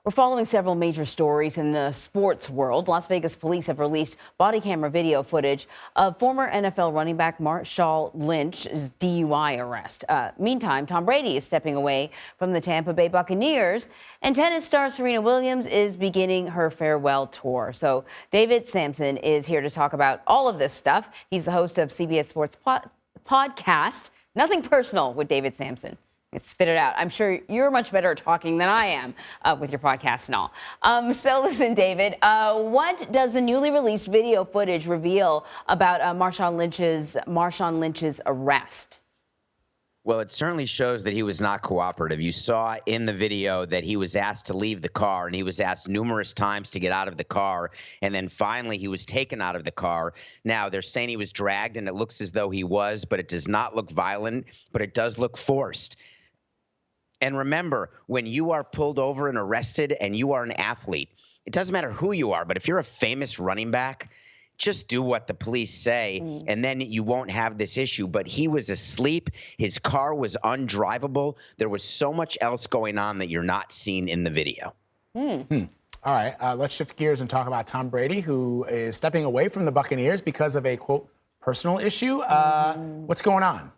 We're following several major stories in the sports world. Las Vegas police have released body camera video footage of former NFL running back Marshawn Lynch's DUI arrest. Meantime, Tom Brady is stepping away from the Tampa Bay Buccaneers, and tennis star Serena Williams is beginning her farewell tour. So David Samson is here to talk about all of this stuff. He's the host of CBS Sports podcast, Nothing Personal with David Samson. Spit it out. I'm sure you're much better at talking than I am with your podcast and all. So listen, David, what does the newly released video footage reveal about Marshawn Lynch's arrest? Well, it certainly shows that he was not cooperative. You saw in the video that he was asked to leave the car, and he was asked numerous times to get out of the car, and then finally he was taken out of the car. Now, they're saying he was dragged, and it looks as though he was, but it does not look violent, but it does look forced. And remember, when you are pulled over and arrested and you are an athlete, it doesn't matter who you are, but if you're a famous running back, just do what the police say, and then you won't have this issue. But he was asleep. His car was undrivable. There was so much else going on that you're not seeing in the video. All right, let's shift gears and talk about Tom Brady, who is stepping away from the Buccaneers because of a, quote, personal issue. What's going on?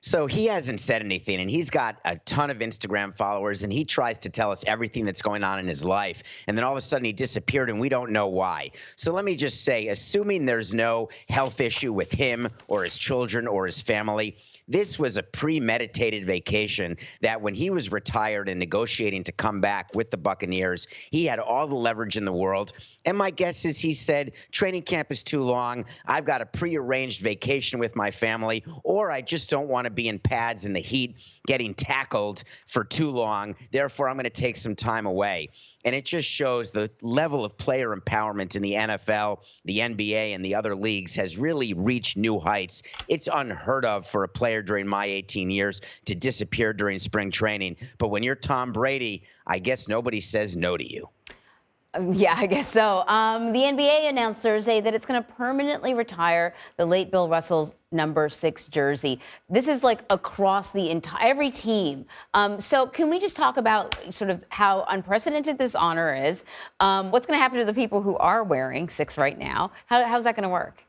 So he hasn't said anything, and he's got a ton of Instagram followers, and he tries to tell us everything that's going on in his life. And then all of a sudden he disappeared, and we don't know why. So let me just say, assuming there's no health issue with him or his children or his family, this was a premeditated vacation that when he was retired and negotiating to come back with the Buccaneers, he had all the leverage in the world. And my guess is he said, training camp is too long. I've got a prearranged vacation with my family, or I just don't want to be in pads in the heat getting tackled for too long. Therefore, I'm going to take some time away. And it just shows the level of player empowerment in the NFL, the NBA, and the other leagues has really reached new heights. It's unheard of for a player during my 18 years to disappear during spring training. But when you're Tom Brady, I guess nobody says no to you. Yeah, I guess so. The NBA announced Thursday that it's going to permanently retire the late Bill Russell's number 6 jersey. This is like across the entire every team. So can we just talk about sort of how unprecedented this honor is? What's going to happen to the people who are wearing 6 right now? How's that going to work?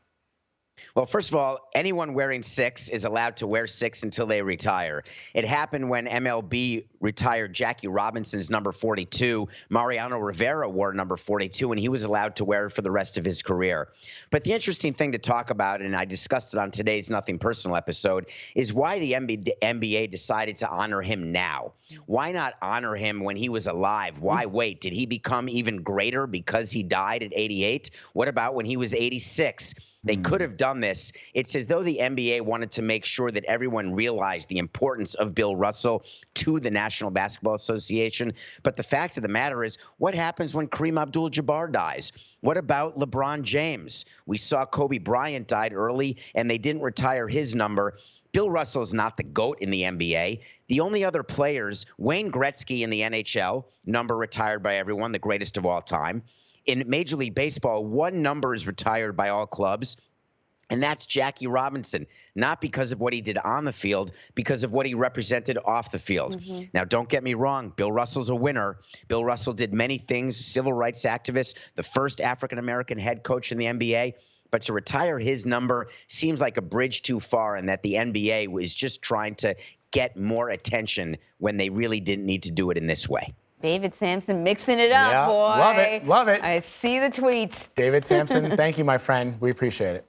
Well, first of all, anyone wearing 6 is allowed to wear 6 until they retire. It happened when MLB retired Jackie Robinson's number 42. Mariano Rivera wore number 42, and he was allowed to wear it for the rest of his career. But the interesting thing to talk about, and I discussed it on today's Nothing Personal episode, is why the NBA decided to honor him now. Why not honor him when he was alive? Why wait? Did he become even greater because he died at 88? What about when he was 86? They could have done this. It's as though the NBA wanted to make sure that everyone realized the importance of Bill Russell to the National Basketball Association. But the fact of the matter is, what happens when Kareem Abdul-Jabbar dies? What about LeBron James? We saw Kobe Bryant died early, and they didn't retire his number. Bill Russell is not the GOAT in the NBA. The only other players, Wayne Gretzky in the NHL, number retired by everyone, the greatest of all time. In Major League Baseball, 1 number is retired by all clubs, and that's Jackie Robinson, not because of what he did on the field, because of what he represented off the field. Now, don't get me wrong. Bill Russell's a winner. Bill Russell did many things, civil rights activist, the first African-American head coach in the NBA. But to retire his number seems like a bridge too far, and that the NBA was just trying to get more attention when they really didn't need to do it in this way. David Samson mixing it up, boy. Love it, love it. I see the tweets. David Samson, thank you, my friend. We appreciate it.